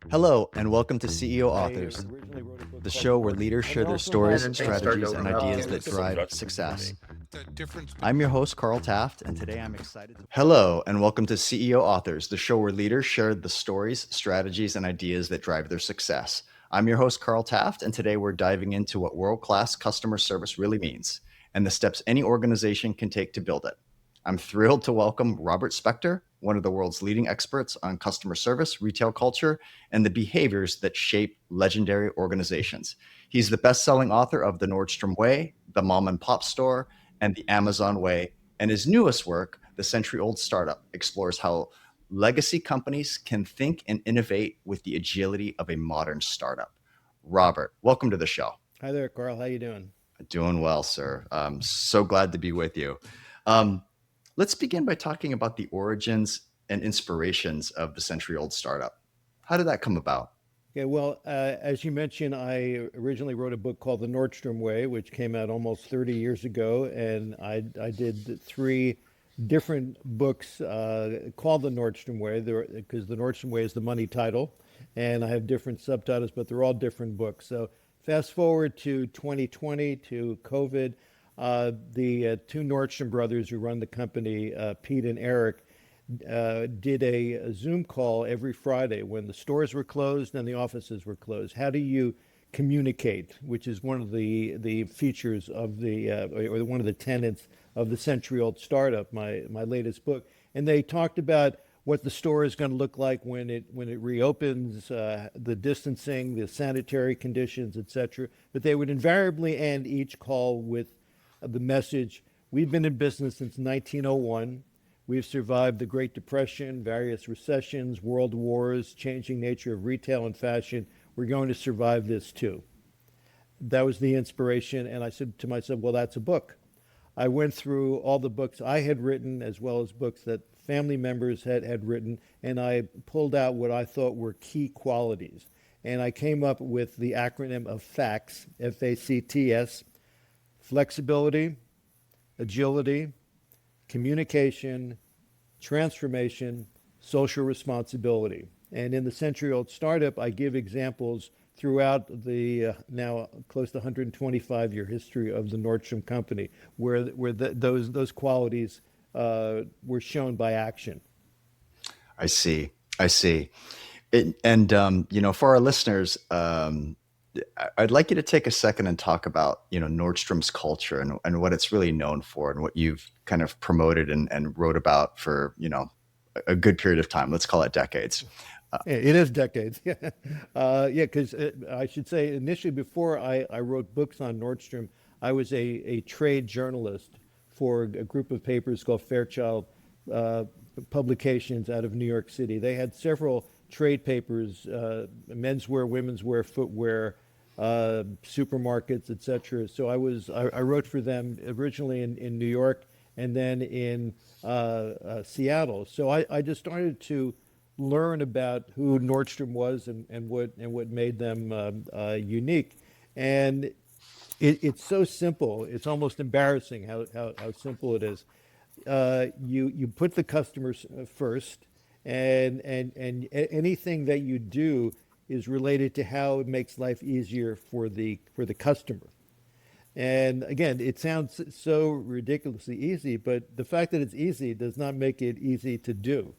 Hello, and welcome to CEO Authors, the show where leaders share their stories, strategies, and ideas that drive success. I'm your host, Carl Taft, and today I'm excited to. Hello, and welcome to CEO Authors, the show where leaders share the stories, strategies, and ideas that drive their success. I'm your host, Carl Taft, and today we're diving into what world-class customer service really means and the steps any organization can take to build it. I'm thrilled to welcome Robert Specter, one of the world's leading experts on customer service, retail culture, and the behaviors that shape legendary organizations. He's the best-selling author of The Nordstrom Way, The Mom and Pop Store, and The Amazon Way, and his newest work, The Century-Old Startup, explores how legacy companies can think and innovate with the agility of a modern startup. Robert, welcome to the show. Hi there, Carl. How you doing? Doing well, sir. I'm so glad to be with you. Let's begin by talking about the origins and inspirations of the century-old startup. How did that come about? Okay, well, as you mentioned, I originally wrote a book called The Nordstrom Way, which came out almost 30 years ago, and I did three different books called The Nordstrom Way, because The Nordstrom Way is the money title, and I have different subtitles, but they're all different books. So fast forward to 2020, to COVID, the two Nordstrom brothers who run the company, Pete and Eric, did a Zoom call every Friday when the stores were closed and the offices were closed. How do you communicate, which is one of the features of or one of the tenets of the century-old startup, my latest book. And they talked about what the store is going to look like when it reopens, the distancing, the sanitary conditions, etc. But they would invariably end each call with the message, we've been in business since 1901. We've survived the Great Depression, various recessions, world wars, changing nature of retail and fashion. We're going to survive this too. That was the inspiration. And I said to myself, well, that's a book. I went through all the books I had written, as well as books that family members had written, and I pulled out what I thought were key qualities. And I came up with the acronym of FACTS, F-A-C-T-S, flexibility, agility, communication, transformation, social responsibility. And in the century-old startup, I give examples throughout the now close to 125-year history of the Nordstrom company, where those qualities were shown by action. I see. For our listeners, I'd like you to take a second and talk about, Nordstrom's culture and what it's really known for and what you've kind of promoted and wrote about for, a good period of time. Let's call it decades. It is decades. Because I should say initially before I wrote books on Nordstrom, I was a trade journalist for a group of papers called Fairchild Publications out of New York City. They had several trade papers, menswear, women's wear, footwear, supermarkets, etc. So I wrote for them originally in New York and then in Seattle. So I just started to learn about who Nordstrom was and what made them unique. And it's so simple. It's almost embarrassing how simple it is. You put the customers first, and anything that you do is related to how it makes life easier for the customer. And again, it sounds so ridiculously easy, but the fact that it's easy does not make it easy to do.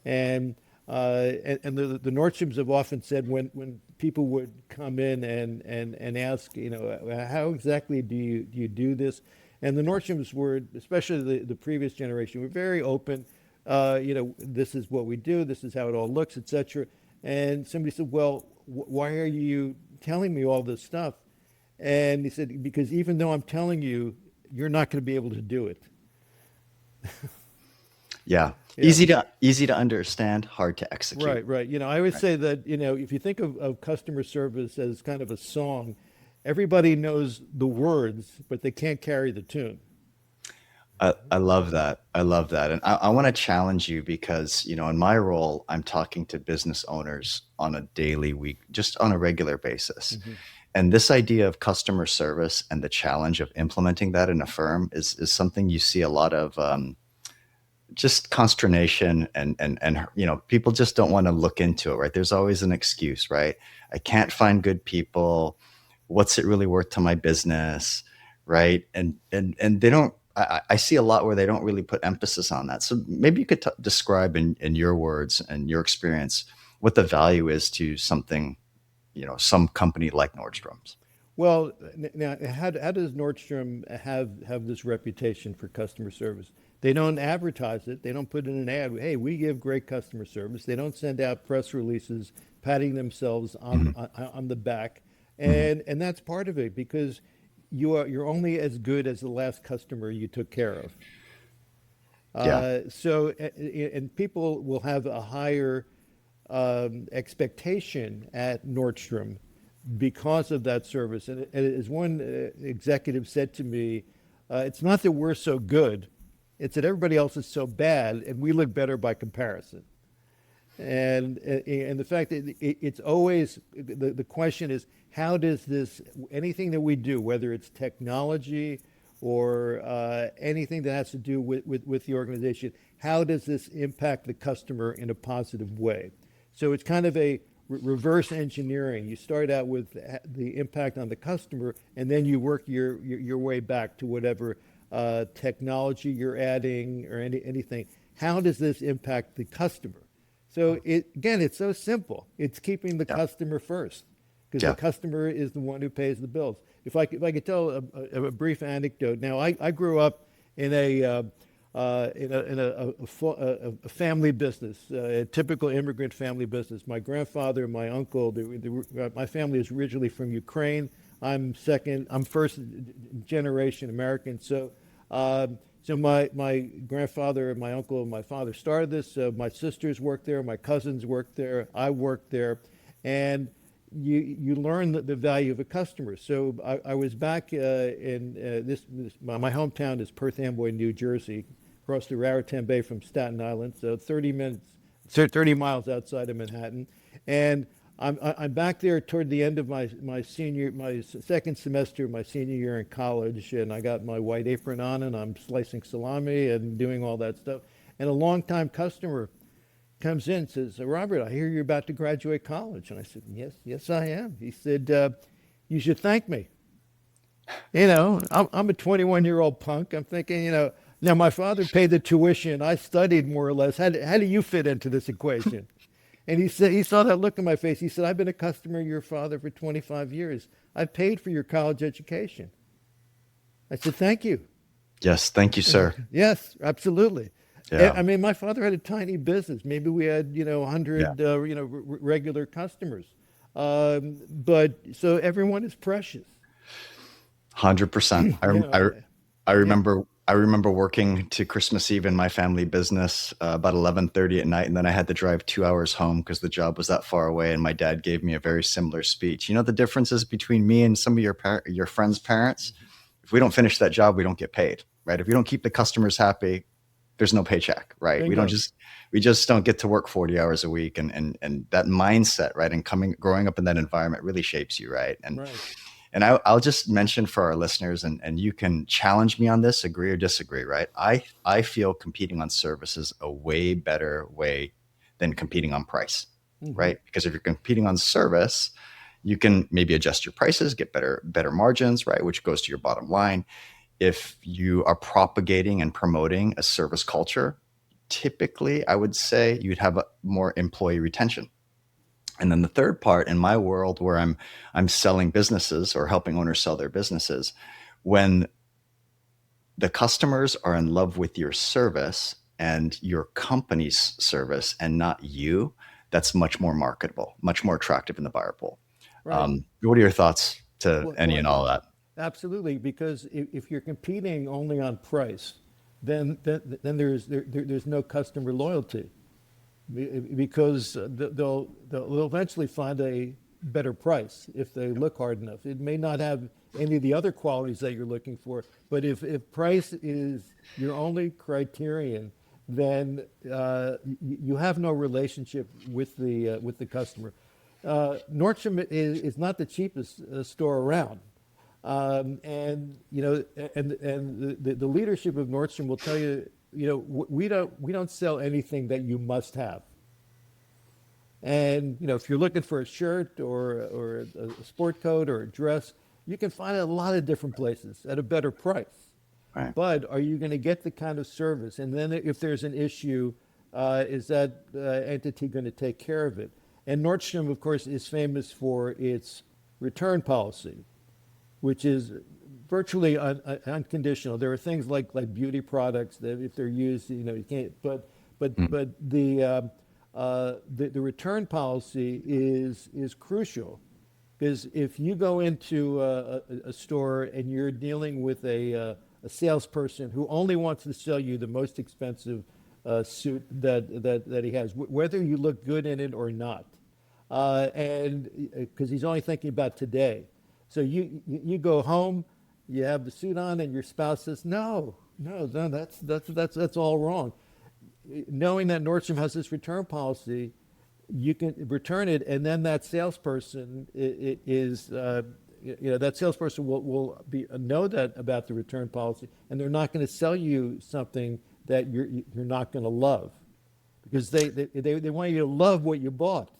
And the Nordstroms have often said when people would come in and ask, how exactly do you do this? And the Nordstroms were, especially the previous generation, were very open. This is what we do. This is how it all looks, etc. And somebody said, well, why are you telling me all this stuff? And he said, because even though I'm telling you, you're not going to be able to do it. Yeah. Easy to understand, hard to execute. Right. I always say that, if you think of customer service as kind of a song, everybody knows the words, but they can't carry the tune. I love that. And I want to challenge you because, in my role, I'm talking to business owners on a daily, week, just on a regular basis. Mm-hmm. And this idea of customer service and the challenge of implementing that in a firm is something you see a lot of just consternation and people just don't want to look into it, right? There's always an excuse, right? I can't find good people. What's it really worth to my business, right? And they don't. I see a lot where they don't really put emphasis on that. So maybe you could describe in your words and your experience what the value is to something, some company like Nordstrom's. Well, now, how does Nordstrom have this reputation for customer service? They don't advertise it. They don't put in an ad. Hey, we give great customer service. They don't send out press releases patting themselves Mhm. on the back, Mhm. and that's part of it because you're only as good as the last customer you took care of. Yeah. And people will have a higher expectation at Nordstrom because of that service. And as one executive said to me, it's not that we're so good, it's that everybody else is so bad and we look better by comparison. And the fact that it's always the question is how does this anything that we do, whether it's technology or anything that has to do with the organization, how does this impact the customer in a positive way? So it's kind of a reverse engineering. You start out with the impact on the customer, and then you work your way back to whatever technology you're adding or anything. How does this impact the customer? So it's so simple. It's keeping the Yeah. customer first, because the Yeah. customer is the one who pays the bills. If I could tell a brief anecdote. Now, I grew up in a family business, a typical immigrant family business. My grandfather, my uncle, my family is originally from Ukraine. I'm first generation American. So my grandfather and my uncle and my father started this. My sisters worked there, my cousins worked there, I worked there, and you learn the value of a customer. So I was back in my hometown is Perth Amboy, New Jersey, across the Raritan Bay from Staten Island, so 30 miles outside of Manhattan, and I'm back there toward the end of my second semester of my senior year in college, and I got my white apron on, and I'm slicing salami and doing all that stuff. And a longtime customer comes in and says, Robert, I hear you're about to graduate college. And I said, yes, I am. He said, you should thank me. I'm a 21-year-old punk. I'm thinking, now my father paid the tuition. I studied more or less. How do you fit into this equation? And he saw that look in my face. He said, I've been a customer of your father for 25 years. I've paid for your college education. I said, thank you. Yes. Thank you, sir. Yes, absolutely. Yeah. I mean, my father had a tiny business. Maybe we had, Yeah. 100, regular customers. But so everyone is precious. 100%. You know, I yeah. remember I remember working to Christmas Eve in my family business about 11:30 at night, and then I had to drive 2 hours home because the job was that far away. And my dad gave me a very similar speech. You know the differences between me and some of your friends' parents? If we don't finish that job, we don't get paid, right? If we don't keep the customers happy, there's no paycheck, right? Bingo. We just don't get to work 40 hours a week, and that mindset, right? And growing up in that environment really shapes you, right? Right. And I'll just mention for our listeners, and you can challenge me on this, agree or disagree, right? I feel competing on service is a way better way than competing on price, Hmm. right? Because if you're competing on service, you can maybe adjust your prices, get better margins, right? Which goes to your bottom line. If you are propagating and promoting a service culture, typically I would say you'd have a more employee retention. And then the third part in my world where I'm selling businesses or helping owners sell their businesses, when the customers are in love with your service and your company's service and not you, that's much more marketable, much more attractive in the buyer pool. Right. What are your thoughts to Well, any well, and all of that? absolutely. Because if you're competing only on price, then there's no customer loyalty. Because they'll eventually find a better price if they look hard enough. It may not have any of the other qualities that you're looking for, but if price is your only criterion, then you have no relationship with the customer. Nordstrom is not the cheapest store around. And the leadership of Nordstrom will tell you we don't sell anything that you must have. And if you're looking for a shirt or a sport coat or a dress, you can find it a lot of different places at a better price. Right. But are you going to get the kind of service? And then if there's an issue, is that entity going to take care of it? And Nordstrom, of course, is famous for its return policy, which is virtually unconditional. There are things like beauty products that if they're used, you can't. But the return policy is crucial, because if you go into a store and you're dealing with a salesperson who only wants to sell you the most expensive suit that he has, whether you look good in it or not, and because he's only thinking about today. So you go home, you have the suit on, and your spouse says, "No, no, no, that's all wrong." Knowing that Nordstrom has this return policy, you can return it, and then that salesperson that salesperson will know that about the return policy, and they're not going to sell you something that you're not going to love, because they want you to love what you bought.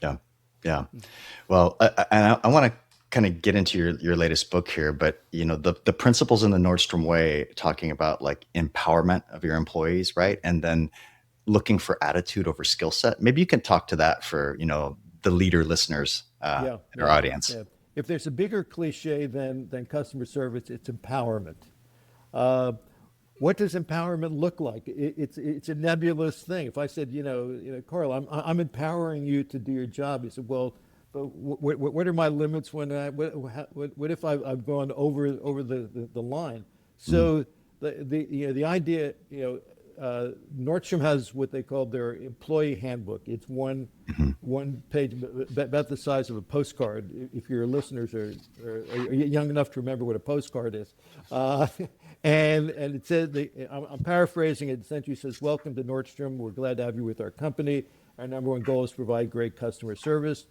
Yeah. Yeah. Well, I want to kind of get into your latest book here, but the principles in the Nordstrom way, talking about like empowerment of your employees, right? And then looking for attitude over skill set. Maybe you can talk to that for, the leader listeners in our audience. Yeah. If there's a bigger cliche than customer service, it's empowerment. What does empowerment look like? It's a nebulous thing. If I said, Carl, I'm empowering you to do your job, you said, well, but what are my limits when what if I've gone over the line? So the idea, Nordstrom has what they call their employee handbook. It's one page, about the size of a postcard. If your listeners are young enough to remember what a postcard is, and it says, I'm paraphrasing it. Essentially says, "Welcome to Nordstrom. We're glad to have you with our company. Our number one goal is to provide great customer service.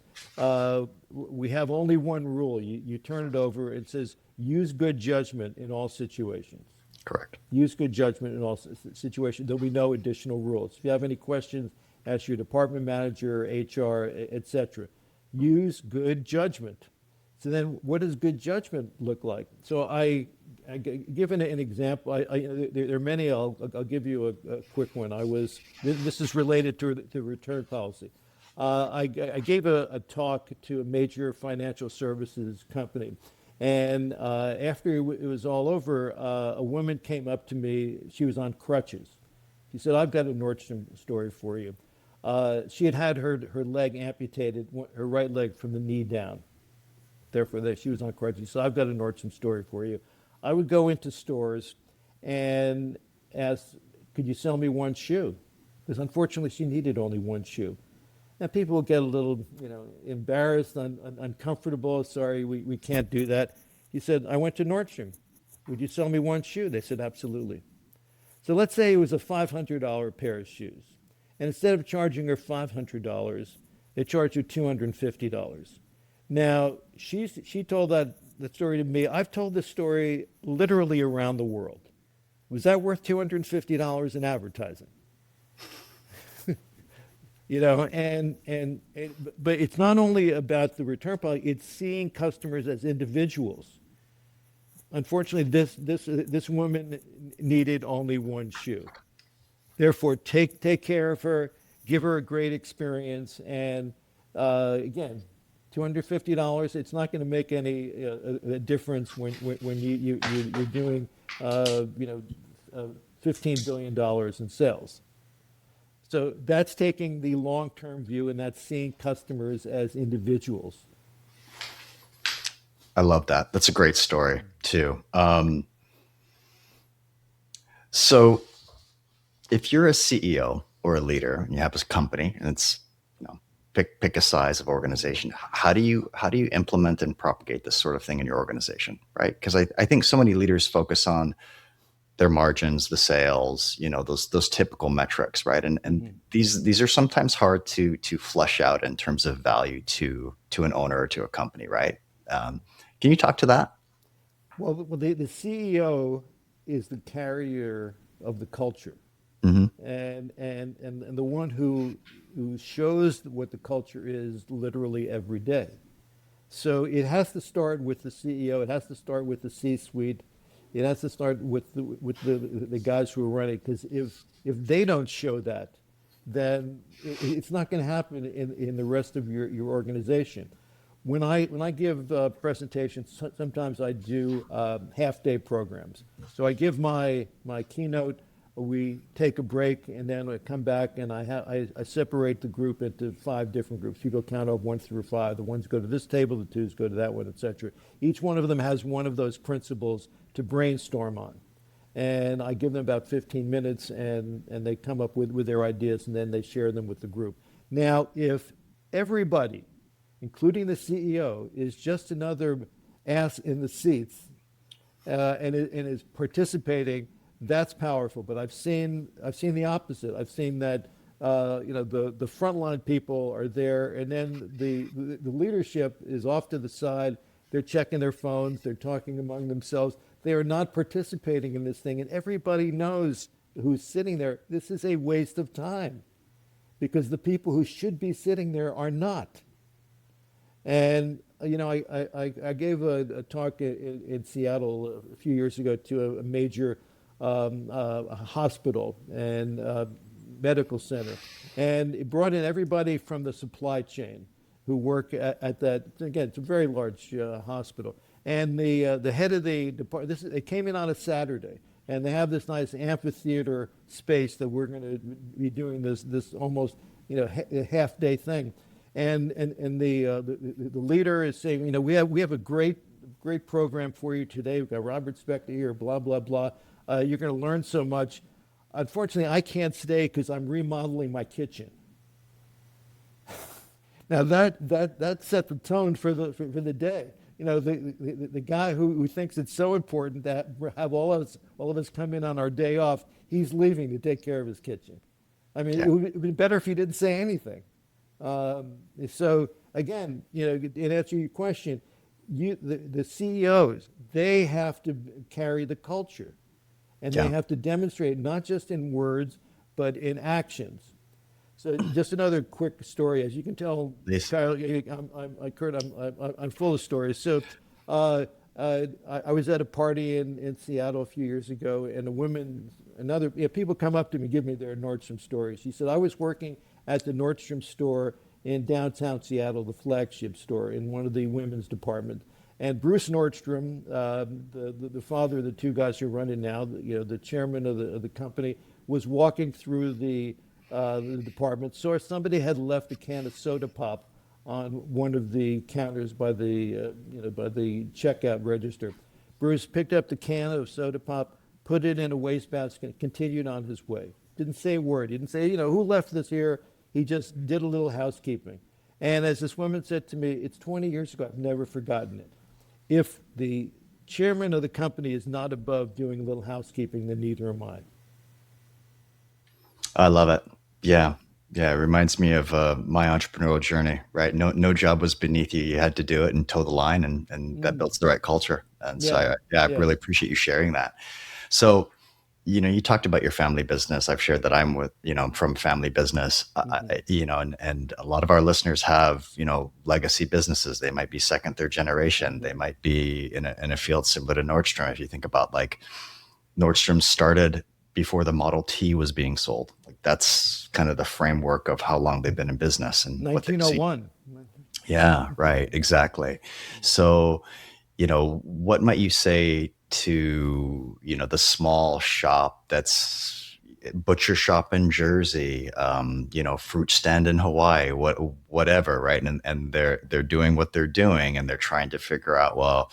We have only one rule. You turn it over. It says, use good judgment in all situations." Correct. Use good judgment in all situations. There'll be no additional rules. If you have any questions, ask your department manager, HR, etc. Use good judgment. So then, what does good judgment look like? So I give an example. There are many. I'll give you a quick one. This is related to return policy. I gave a talk to a major financial services company. And after it was all over, a woman came up to me. She was on crutches. She said, "I've got a Nordstrom story for you." She had her leg amputated, her right leg from the knee down. Therefore, she was on crutches. So I've got a Nordstrom story for you. I would go into stores and ask, "Could you sell me one shoe?" Because unfortunately, she needed only one shoe. And people will get a little, embarrassed, uncomfortable. "Sorry, we can't do that." He said, "I went to Nordstrom. Would you sell me one shoe?" They said, "Absolutely." So let's say it was a $500 pair of shoes. And instead of charging her $500, they charged her $250. Now, she told that story to me. I've told this story literally around the world. Was that worth $250 in advertising? But it's not only about the return policy, it's seeing customers as individuals. Unfortunately, this woman needed only one shoe. Therefore, take care of her, give her a great experience, and again, $250. It's not going to make any difference when you're doing $15 billion in sales. So that's taking the long-term view, and that's seeing customers as individuals. I love that. That's a great story too. So if you're a CEO or a leader and you have a company and it's, pick a size of organization, how do you implement and propagate this sort of thing in your organization, right? Because I think so many leaders focus on their margins, the sales, those typical metrics, right? And these are sometimes hard to flesh out in terms of value to an owner or to a company, right? Can you talk to that? Well, the CEO is the carrier of the culture, Hmm. and the one who shows what the culture is literally every day. So it has to start with the CEO. It has to start with the C-suite. It has to start with the guys who are running. Because if they don't show that, then it's not going to happen in the rest of your organization. When I give presentations, sometimes I do half-day programs. So I give my keynote, we take a break, and then I come back and I separate the group into five different groups. People count up 1 through 5. The ones go to this table, the twos go to that one, etc. Each one of them has one of those principles to brainstorm on. And I give them about 15 minutes, and they come up with their ideas, and then they share them with the group. Now, if everybody, including the CEO, is just another ass in the seats, and is participating, that's powerful. But I've seen the opposite. I've seen that the frontline people are there, and then the leadership is off to the side. They're checking their phones. They're talking among themselves. They are not participating in this thing, and everybody knows who's sitting there. This is a waste of time because the people who should be sitting there are not. And I gave a talk in Seattle a few years ago to a major hospital and medical center, and it brought in everybody from the supply chain who work at that. Again, it's a very large hospital, and the head of the department. They came in on a Saturday, and they have this nice amphitheater space that we're going to be doing this almost half day thing. And the leader is saying, we have a great program for you today. We've got Robert Specter here, blah blah blah. You're going to learn so much. Unfortunately, I can't stay because I'm remodeling my kitchen. Now that set the tone for the day. The guy who thinks it's so important that have all of us come in on our day off, he's leaving to take care of his kitchen. I mean, Yeah. it would be better if he didn't say anything. So again, in answer to your question, the CEOs, they have to carry the culture, and they Yeah. have to demonstrate not just in words but in actions. So just another quick story, as you can tell, Please. Kyle, Kurt, I'm full of stories. So I was at a party in Seattle a few years ago, and a woman, people come up to me, give me their Nordstrom stories. She said, I was working at the Nordstrom store in downtown Seattle, the flagship store, in one of the women's departments. And Bruce Nordstrom, the father of the two guys who run it now, the chairman of the company, was walking through the department, saw somebody had left a can of soda pop on one of the counters by the checkout register. Bruce picked up the can of soda pop, put it in a wastebasket, continued on his way. Didn't say a word. He didn't say, who left this here. He just did a little housekeeping. And as this woman said to me, it's 20 years ago. I've never forgotten it. If the chairman of the company is not above doing a little housekeeping, then neither am I. I love it. Yeah. Yeah. It reminds me of my entrepreneurial journey, right? No job was beneath you. You had to do it and toe the line, and that builds the right culture. And so Yeah, I yeah. really appreciate you sharing that. So, you talked about your family business. I've shared that I'm from family business, Hmm. and a lot of our listeners have, legacy businesses. They might be second, third generation. Hmm. They might be in a field similar to Nordstrom. If you think about like Nordstrom started before the Model T was being sold. Like that's kind of the framework of how long they've been in business and what they've seen. 1901. Yeah, right. Exactly. So, what might you say to, the small shop that's butcher shop in Jersey, fruit stand in Hawaii, whatever, right? And they're doing what they're doing, and they're trying to figure out, well,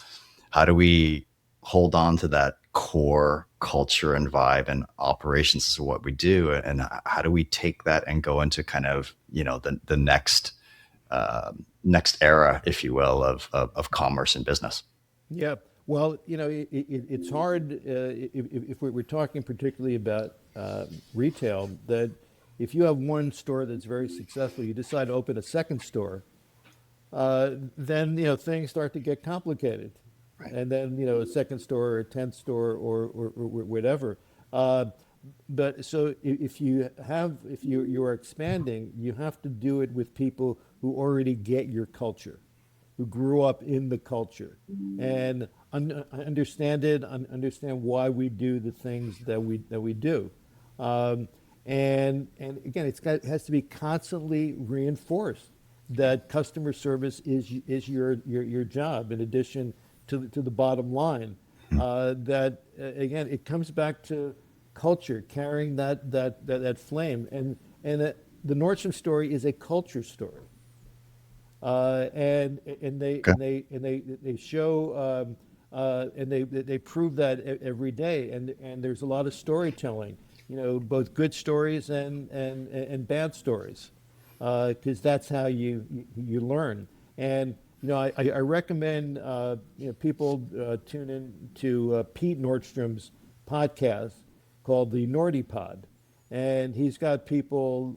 how do we hold on to that core culture and vibe and operations is what we do, and how do we take that and go into kind of, the next era, if you will, of commerce and business. Yeah. Well, it's hard if we're talking particularly about retail, that if you have one store that's very successful, you decide to open a second store, then things start to get complicated, Right. and then a second store or a tenth store or whatever. Uh, but so if you are expanding, you have to do it with people who already get your culture, who grew up in the culture, and understand it, understand why we do the things that we do. Um, and again, it has to be constantly reinforced that customer service is your job in addition to the bottom line. That again, it comes back to culture, carrying that flame, and the Nordstrom story is a culture story. And they Okay. they show and they prove that every day. And there's a lot of storytelling, both good stories and bad stories, because that's how you learn. And I recommend people tune in to Pete Nordstrom's podcast called the Nordy Pod, and he's got people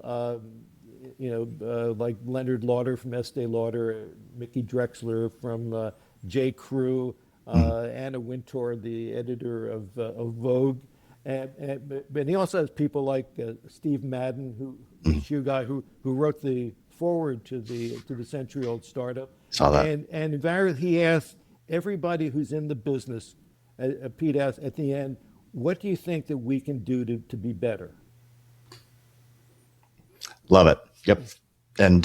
like Leonard Lauder from Estee Lauder, Mickey Drexler from J. Crew, Mm. Anna Wintour, the editor of Vogue, but he also has people like Steve Madden, the Mm. shoe guy who wrote the forward to the century-old startup, Saw that. and invariably he asks everybody who's in the business. Pete asks at the end, "What do you think that we can do to be better?" Love it. Yep. And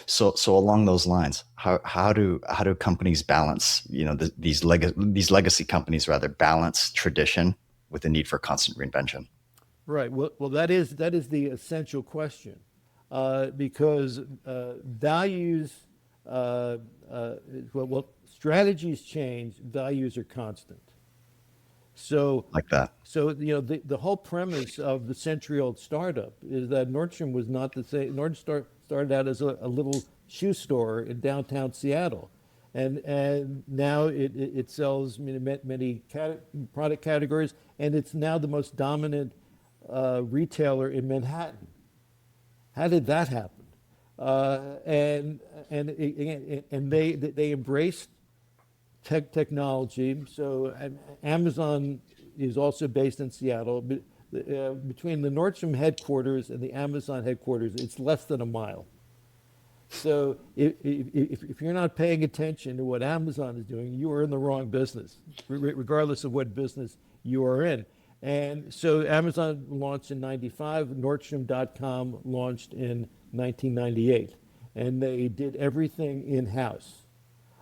so along those lines, how do companies balance, these legacy companies rather balance tradition with the need for constant reinvention? Right. Well, that is the essential question, because values, uh, uh, strategies change, values are constant. So, Like that. the whole premise of the century-old startup is that Nordstrom was not the same. Nordstrom started out as a little shoe store in downtown Seattle, and now it sells many product categories, and it's now the most dominant retailer in Manhattan. How did that happen? And they embraced technology. So Amazon is also based in Seattle. But between the Nordstrom headquarters and the Amazon headquarters, it's less than a mile. So if you're not paying attention to what Amazon is doing, you are in the wrong business, regardless of what business you are in. And so Amazon launched in 95, Nordstrom.com launched in 1998. And they did everything in-house.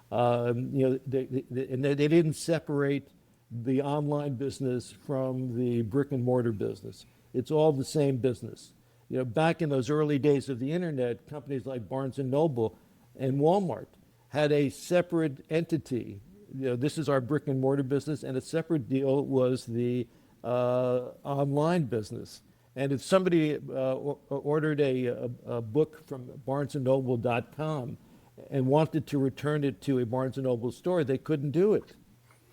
They didn't separate the online business from the brick and mortar business. It's all the same business. Back in those early days of the internet, companies like Barnes and Noble and Walmart had a separate entity. This is our brick and mortar business, and a separate deal was the online business. And if somebody ordered a book from barnesandnoble.com and wanted to return it to a Barnes and Noble store, they couldn't do it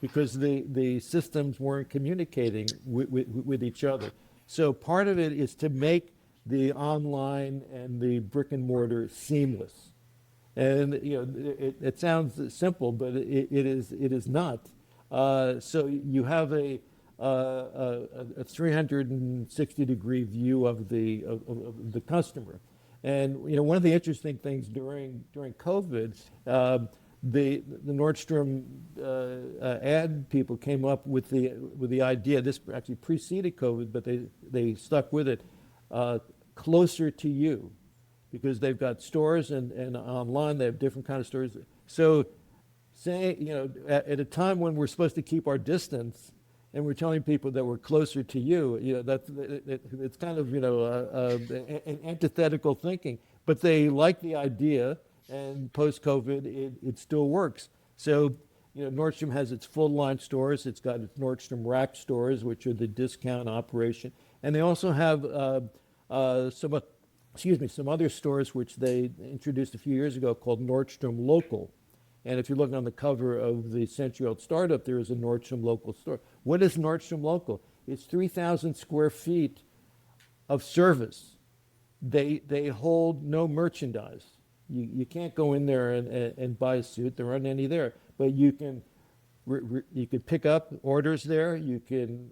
because the systems weren't communicating with each other. So part of it is to make the online and the brick and mortar seamless. And it sounds simple, but it is not. So you have a 360-degree view of the customer. And one of the interesting things during COVID, the Nordstrom ad people came up with the idea. This actually preceded COVID, but they stuck with it. Closer to you, because they've got stores and online they have different kind of stores. So, at a time when we're supposed to keep our distance, and we're telling people that we're closer to you, it's kind of an antithetical thinking. But they like the idea, and post-COVID, it still works. So, Nordstrom has its full-line stores. It's got its Nordstrom Rack stores, which are the discount operation, and they also have some other stores which they introduced a few years ago called Nordstrom Local. And if you look on the cover of the century-old startup, there is a Nordstrom Local store. What is Nordstrom Local? It's 3,000 square feet of service. They hold no merchandise. You can't go in there and buy a suit. There aren't any there. But you can you could pick up orders there. You can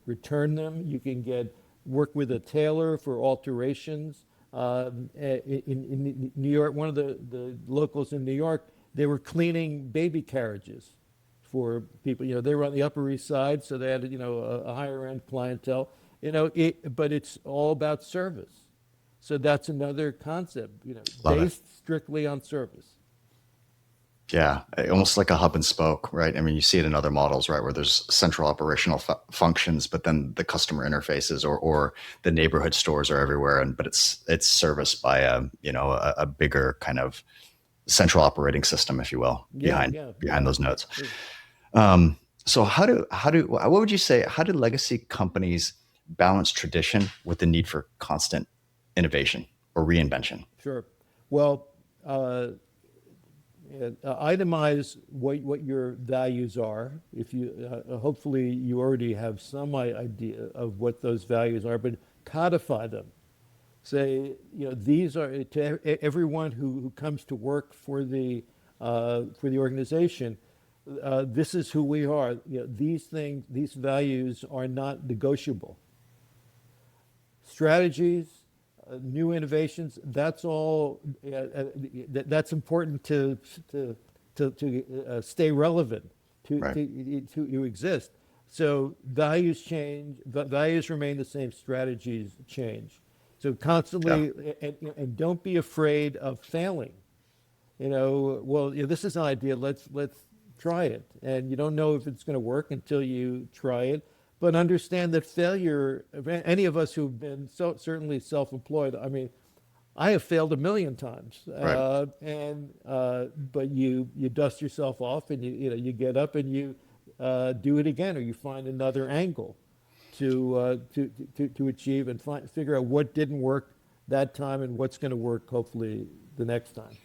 return them. You can work with a tailor for alterations. In New York, one of the locals in New York, they were cleaning baby carriages for people. They were on the Upper East Side, so they had a higher end clientele. But it's all about service. So that's another concept. Love it. Based strictly on service. Yeah, almost like a hub and spoke, right? I mean, you see it in other models, right, where there's central operational functions, but then the customer interfaces or the neighborhood stores are everywhere, but it's serviced by a bigger kind of central operating system, if you will, behind those nodes. So what would you say? How do legacy companies balance tradition with the need for constant innovation or reinvention? Sure. Well, itemize what your values are. If you hopefully you already have some idea of what those values are, but codify them. Say, these are to everyone who comes to work for the organization. This is who we are. These values are not negotiable. Strategies, new innovations. That's all. That's important to stay relevant, to exist. So values change. Values remain the same. Strategies change. So constantly, and don't be afraid of failing. This is an idea. Let's try it. And you don't know if it's going to work until you try it. But understand that failure, any of us who've been certainly self-employed, I mean, I have failed a million times. Right. But you dust yourself off and you get up and you do it again, or you find another angle to achieve and figure out what didn't work that time and what's going to work hopefully the next time.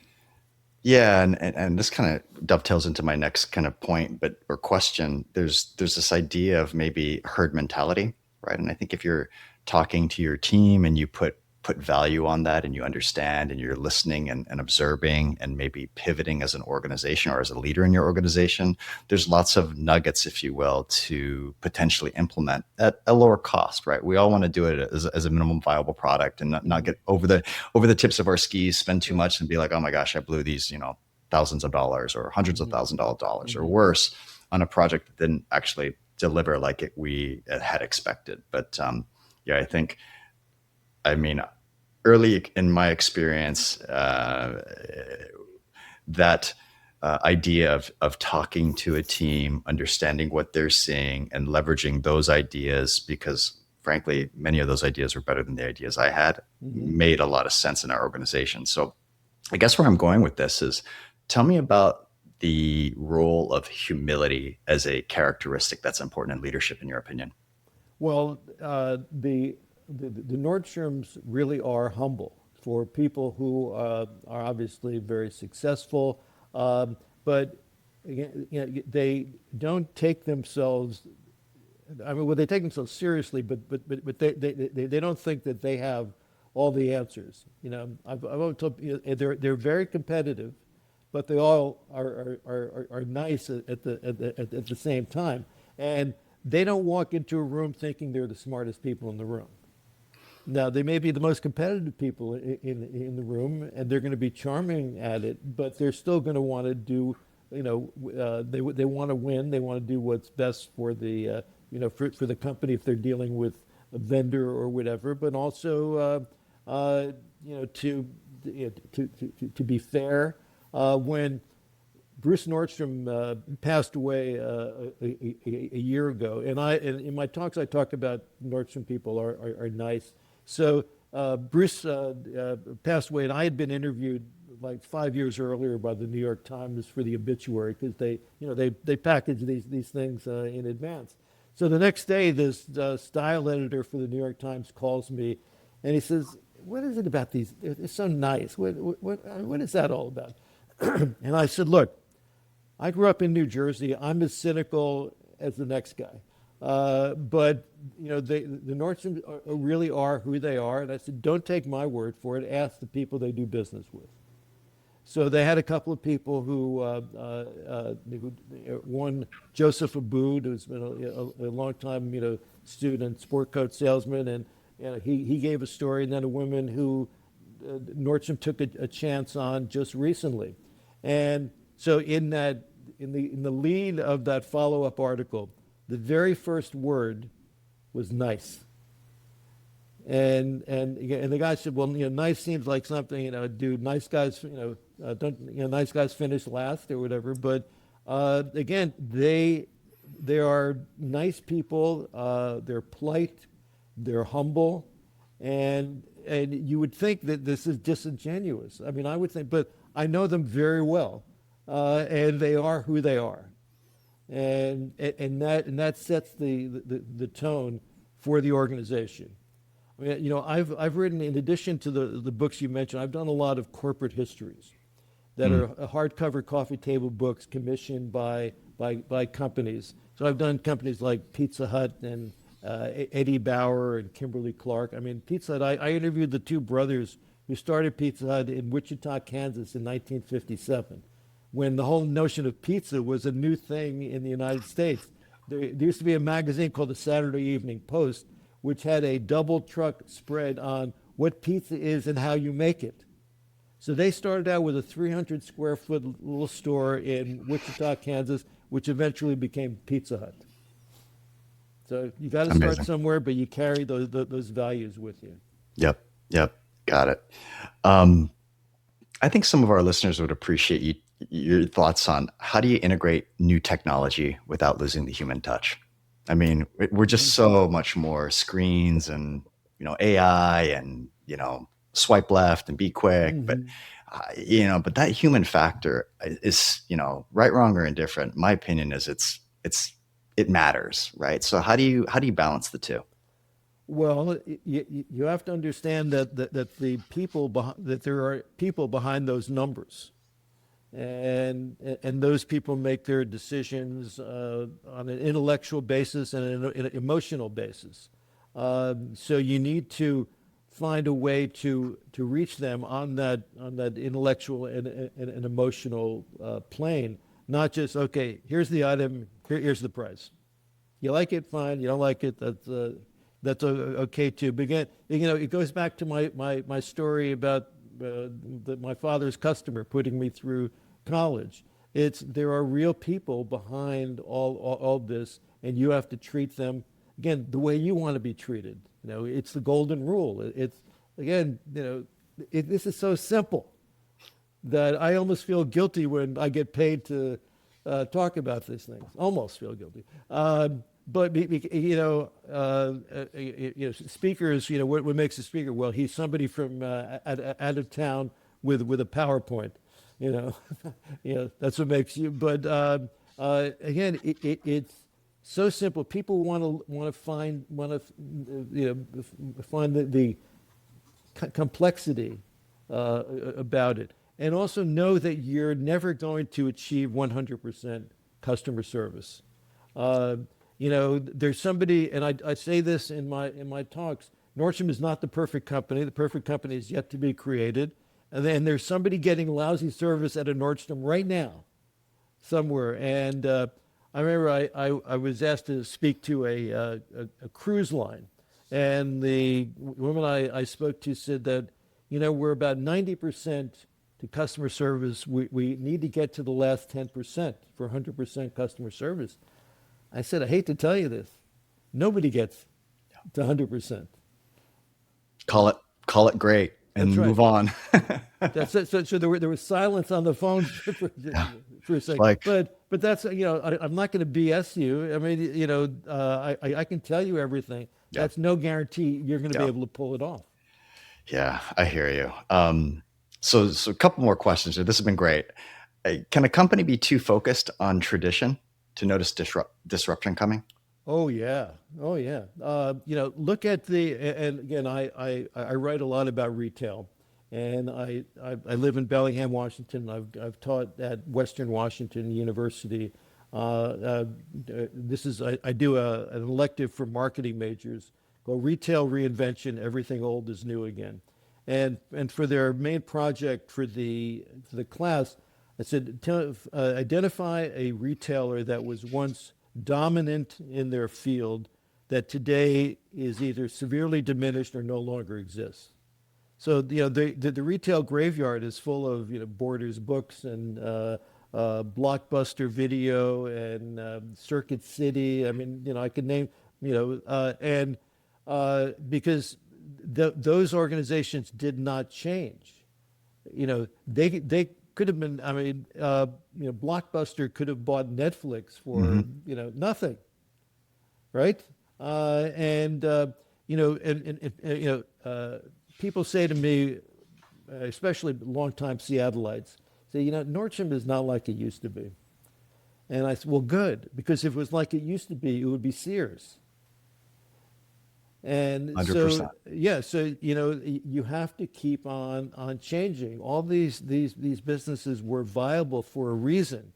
Yeah, and this kind of dovetails into my next kind of point, or question. There's this idea of maybe herd mentality, right? And I think if you're talking to your team and you put value on that and you understand and you're listening and observing and maybe pivoting as an organization or as a leader in your organization, there's lots of nuggets, if you will, to potentially implement at a lower cost, right? We all want to do it as a minimum viable product and not get over the tips of our skis, spend too much and be like, oh my gosh, I blew these, thousands of dollars or hundreds of $1,000s or worse on a project that didn't actually deliver like we had expected. But I mean, early in my experience, that idea of talking to a team, understanding what they're seeing, and leveraging those ideas, because frankly, many of those ideas were better than the ideas I had, made a lot of sense in our organization. So I guess where I'm going with this is, tell me about the role of humility as a characteristic that's important in leadership, in your opinion. Well, the Nordstroms really are humble for people who are obviously very successful, but they don't take themselves. I mean, well, they take themselves seriously, but they don't think that they have all the answers. I've always told they're very competitive, but they all are nice at the same time, and they don't walk into a room thinking they're the smartest people in the room. Now, they may be the most competitive people in the room, and they're going to be charming at it, but they're still going to want to do, they want to win. They want to do what's best for the, for the company if they're dealing with a vendor or whatever, but also, to be fair. When Bruce Nordstrom passed away a year ago, and in my talks I talked about Nordstrom people are nice. So Bruce passed away, and I had been interviewed like 5 years earlier by the New York Times for the obituary, because they package these things in advance. So the next day, this style editor for the New York Times calls me, and he says, "What is it about these? They're so nice. What is that all about?" And I said, "Look, I grew up in New Jersey. I'm as cynical as the next guy. But the Nordstroms really are who they are." And I said, "Don't take my word for it. Ask the people they do business with." So they had a couple of people one Joseph Abood, who's been a long time, student, sport coat salesman, and he gave a story, and then a woman who Nordstrom took a chance on just recently, and so in the lead of that follow-up article, the very first word was nice. And the guy said, well, nice seems like something, do nice guys, don't, nice guys finish last or whatever. But again, they are nice people. They're polite. They're humble, and you would think that this is disingenuous. I mean, I would think, but I know them very well, and they are who they are, and that sets the tone for the organization. I mean, I've written, in addition to the books you mentioned, I've done a lot of corporate histories that are hardcover coffee table books commissioned by companies. So I've done companies like Pizza Hut and Eddie Bauer and Kimberly Clark. I mean, Pizza Hut, I interviewed the two brothers who started Pizza Hut in Wichita, Kansas in 1957, when the whole notion of pizza was a new thing in the United States. There used to be a magazine called the Saturday Evening Post, which had a double truck spread on what pizza is and how you make it. So they started out with a 300 square foot little store in Wichita, Kansas, which eventually became Pizza Hut. So you got to start somewhere, but you carry those values with you. Yep. Got it. I think some of our listeners would appreciate your thoughts on how do you integrate new technology without losing the human touch? I mean, we're just so much more screens and, AI and, swipe left and be quick. But, but that human factor is, right, wrong, or indifferent. My opinion is it matters, right? So how do you balance the two? Well, you have to understand that that there are people behind those numbers, and those people make their decisions on an intellectual basis and an emotional basis. So you need to find a way to reach them on that intellectual and emotional plane, not just, okay, here's the item, here's the price. You like it, fine. You don't like it, that's okay too. But again, it goes back to my story about my father's customer putting me through college. There are real people behind all this, and you have to treat them again the way you want to be treated. It's the golden rule. It's again, this is so simple that I almost feel guilty when I get paid to talk about these things. Almost feel guilty. But speakers. What makes a speaker? Well, he's somebody from out of town with a PowerPoint. That's what makes you. But again, it's so simple. People want to find the complexity about it, and also know that you're never going to achieve 100% customer service. There's somebody, and I say this in my talks. Nordstrom is not the perfect company. The perfect company is yet to be created. And then there's somebody getting lousy service at a Nordstrom right now, somewhere. And I remember I was asked to speak to a cruise line, and the woman I spoke to said that we're about 90% to customer service. We need to get to the last 10% for 100% customer service. I said, I hate to tell you this, nobody gets to 100%. Call it great and move on. That's it. So there was silence on the phone for a second. But that's I'm not going to BS you. I mean I can tell you everything. Yeah. That's no guarantee you're going to be able to pull it off. Yeah, I hear you. So a couple more questions here. This has been great. Can a company be too focused on tradition to notice disruption coming? Oh yeah. Look at and again, I write a lot about retail, and I live in Bellingham, Washington. I've taught at Western Washington University. I do an elective for marketing majors called Retail Reinvention. Everything old is new again. And for their main project for the class, I said, identify a retailer that was once dominant in their field that today is either severely diminished or no longer exists. So the retail graveyard is full of Borders books and Blockbuster Video and Circuit City. I mean, I could name and because those organizations did not change. They could have been. I mean, Blockbuster could have bought Netflix for nothing, right? People say to me, especially longtime Seattleites, say, Nordstrom is not like it used to be. And I said, well, good, because if it was like it used to be, it would be Sears. And 100%. so, yeah, so, you have to keep on changing. All these businesses were viable for a reason.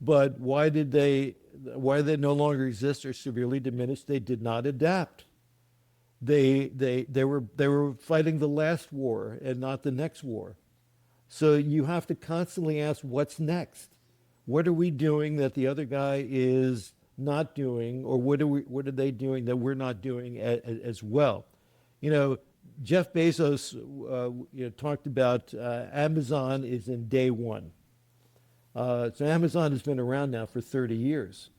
But why did they no longer exist or severely diminished? They did not adapt. They were fighting the last war and not the next war. So you have to constantly ask, what's next? What are we doing that the other guy is not doing, or what are they doing that we're not doing as well? Jeff Bezos talked about Amazon is in day one. So Amazon has been around now for 30 years.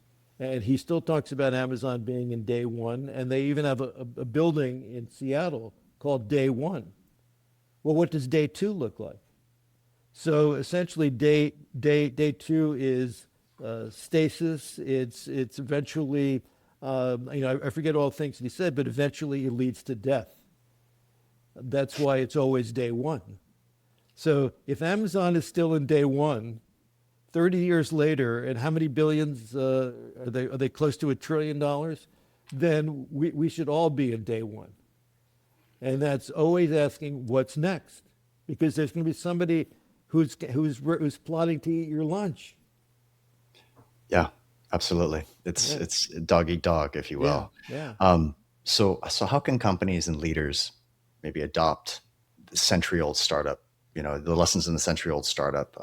And he still talks about Amazon being in day one. And they even have a building in Seattle called Day One. Well, what does day two look like? So essentially, day two is stasis. It's eventually, I forget all the things he said, but eventually it leads to death. That's why it's always day one. So if Amazon is still in day one, 30 years later, and how many billions are they close to $1 trillion? Then we should all be in day one. And that's always asking what's next, because there's going to be somebody who's plotting to eat your lunch. Yeah, absolutely. It's dog eat dog, if you will. Yeah. So how can companies and leaders maybe adopt the century-old startup, the lessons in the century-old startup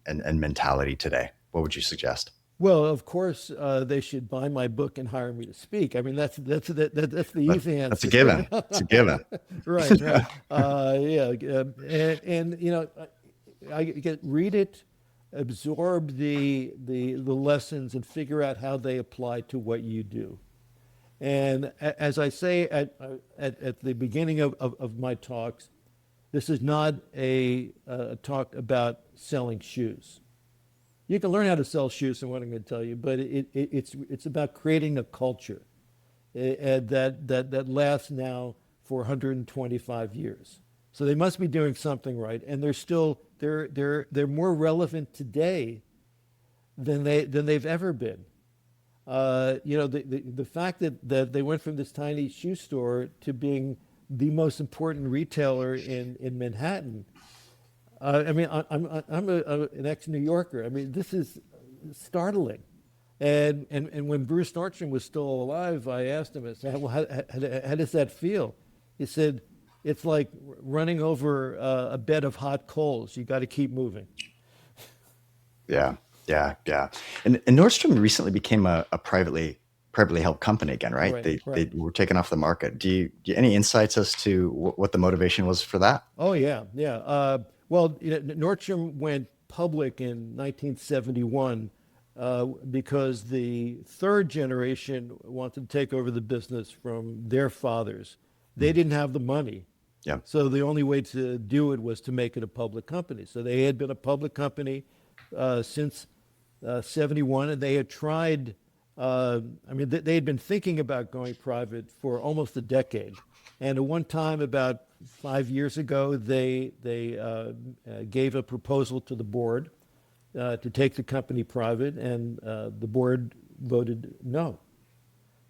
and mentality today? What would you suggest? Well, of course, they should buy my book and hire me to speak. I mean, that's the easy answer. That's a given. It's a given. Right. Read it, absorb the lessons, and figure out how they apply to what you do. And as I say at the beginning of my talks, this is not a talk about selling shoes. You can learn how to sell shoes and what I'm going to tell you, but it's about creating a culture that lasts now for 125 years. So they must be doing something right, and they're more relevant today than they've ever been. The fact that they went from this tiny shoe store to being the most important retailer in Manhattan. I'm an ex-New Yorker. I mean, this is startling. And when Bruce Nordstrom was still alive, I asked him, I said, well, how does that feel? He said, it's like running over a bed of hot coals. You got to keep moving. Yeah. And Nordstrom recently became a privately held company again, right? Right. They were taken off the market. Do you any insights as to what the motivation was for that? Oh, yeah. Well, Nordstrom went public in 1971 because the third generation wanted to take over the business from their fathers. They didn't have the money. Yeah. So the only way to do it was to make it a public company. So they had been a public company since 71, and they had tried. They had been thinking about going private for almost a decade. And at one time, about 5 years ago, they gave a proposal to the board to take the company private, and the board voted no.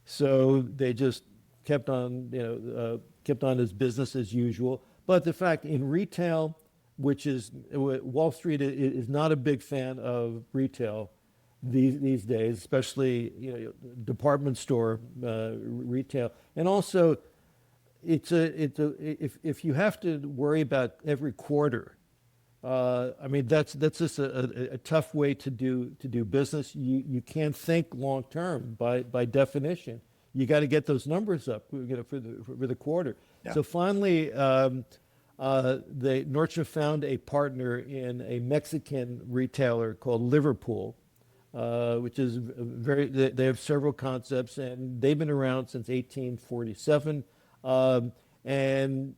So they just kept on as business as usual. But the fact in retail, which is Wall Street is not a big fan of retail these days, especially department store retail, and also if you have to worry about every quarter, I mean that's just a tough way to do business. You can't think long term by definition. You got to get those numbers up, for the quarter. Yeah. So finally, Nordstrom found a partner in a Mexican retailer called Liverpool, which is they have several concepts, and they've been around since 1847, and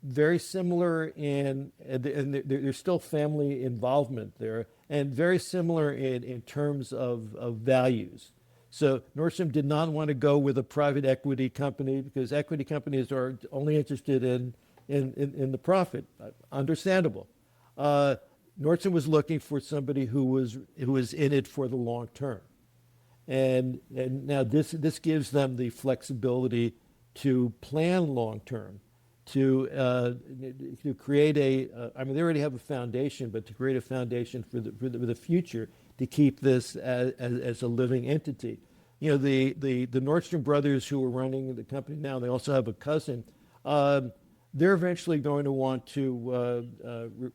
very similar and there's still family involvement there, and very similar in terms of values. So Nordstrom did not want to go with a private equity company because equity companies are only interested in the profit. Understandable. Nordstrom was looking for somebody who was in it for the long term, and now this gives them the flexibility to plan long term, to create I mean, they already have a foundation, but to create a foundation for the future, to keep this as a living entity. The Nordstrom brothers who are running the company now, they also have a cousin. They're eventually going to want to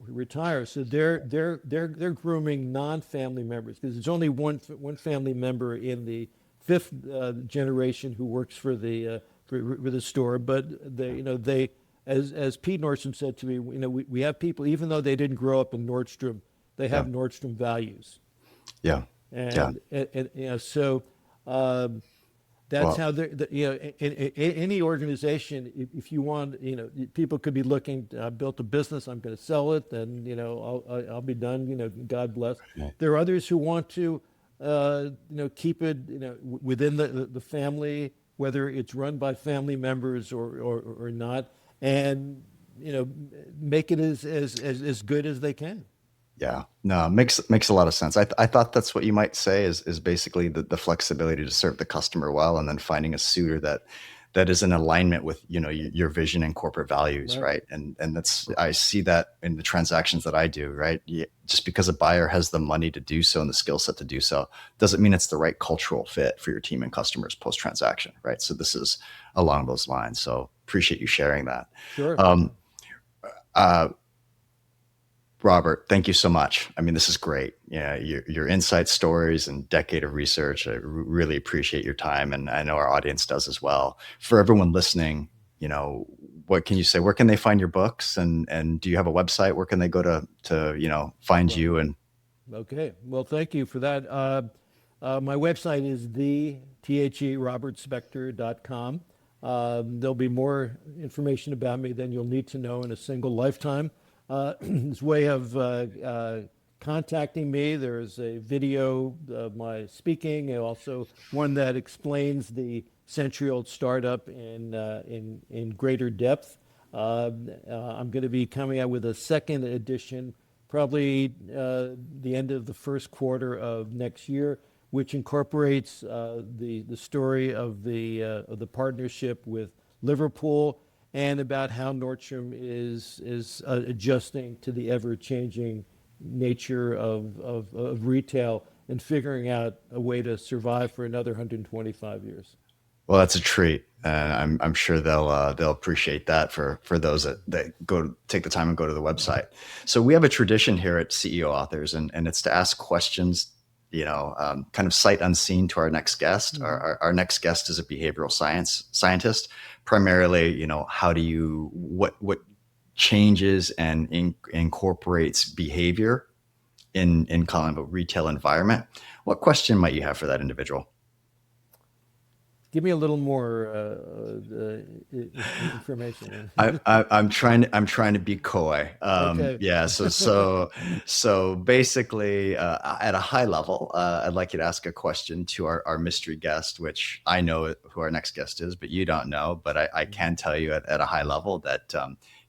retire, so they're grooming non-family members, because there's only one family member in the fifth generation who works for the store. But they as Pete Nordstrom said to me, we have people, even though they didn't grow up in Nordstrom, they have Nordstrom values. Yeah. And so that's how in any organization, if you want, people could be looking. I built a business, I'm going to sell it, and I'll be done. God bless. Yeah. There are others who want to keep it within the family, whether it's run by family members or not, and make it as good as they can. Yeah, no, makes a lot of sense. I thought that's what you might say is basically the flexibility to serve the customer well, and then finding a suitor that is in alignment with your vision and corporate values, right? And that's, I see that in the transactions that I do, right? Just because a buyer has the money to do so and the skill set to do so doesn't mean it's the right cultural fit for your team and customers post transaction, right? So this is along those lines. So appreciate you sharing that. Sure. Robert, thank you so much. I mean, this is great. Yeah, your insight, stories, and decade of research. I really appreciate your time, and I know our audience does as well. For everyone listening, what can you say? Where can they find your books, and do you have a website? Where can they go to find you? And okay, well, thank you for that. My website is robertspecter.com. There'll be more information about me than you'll need to know in a single lifetime. This way of contacting me. There's a video of my speaking, and also one that explains the century-old startup in greater depth. I'm going to be coming out with a second edition, probably the end of the first quarter of next year, which incorporates the story of the partnership with Liverpool, and about how Nordstrom is adjusting to the ever-changing nature of retail and figuring out a way to survive for another 125 years. Well, that's a treat, and I'm sure they'll appreciate that for those that take the time and go to the website. So we have a tradition here at CEO Authors, and it's to ask questions, kind of sight unseen to our next guest. Mm-hmm. Our next guest is a behavioral scientist. Primarily, what changes and incorporates behavior in kind of a retail environment. What question might you have for that individual? Give me a little more information. I'm trying to be coy. Okay. Yeah. So basically, at a high level, I'd like you to ask a question to our mystery guest, which I know who our next guest is, but you don't know. But I can tell you at a high level that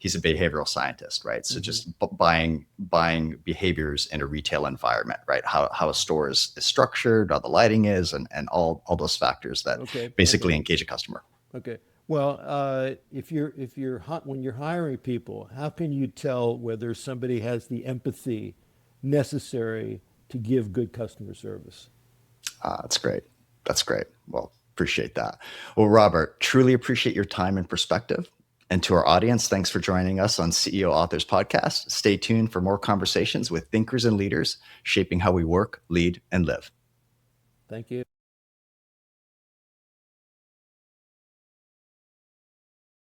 he's a behavioral scientist, right? So just buying behaviors in a retail environment, right? How a store is structured, how the lighting is, and all those factors that basically engage a customer. Okay. Well, when you're hiring people, how can you tell whether somebody has the empathy necessary to give good customer service? That's great. Well, appreciate that. Well, Robert, truly appreciate your time and perspective. And to our audience, thanks for joining us on CEO Authors Podcast. Stay tuned for more conversations with thinkers and leaders shaping how we work, lead, and live. Thank you.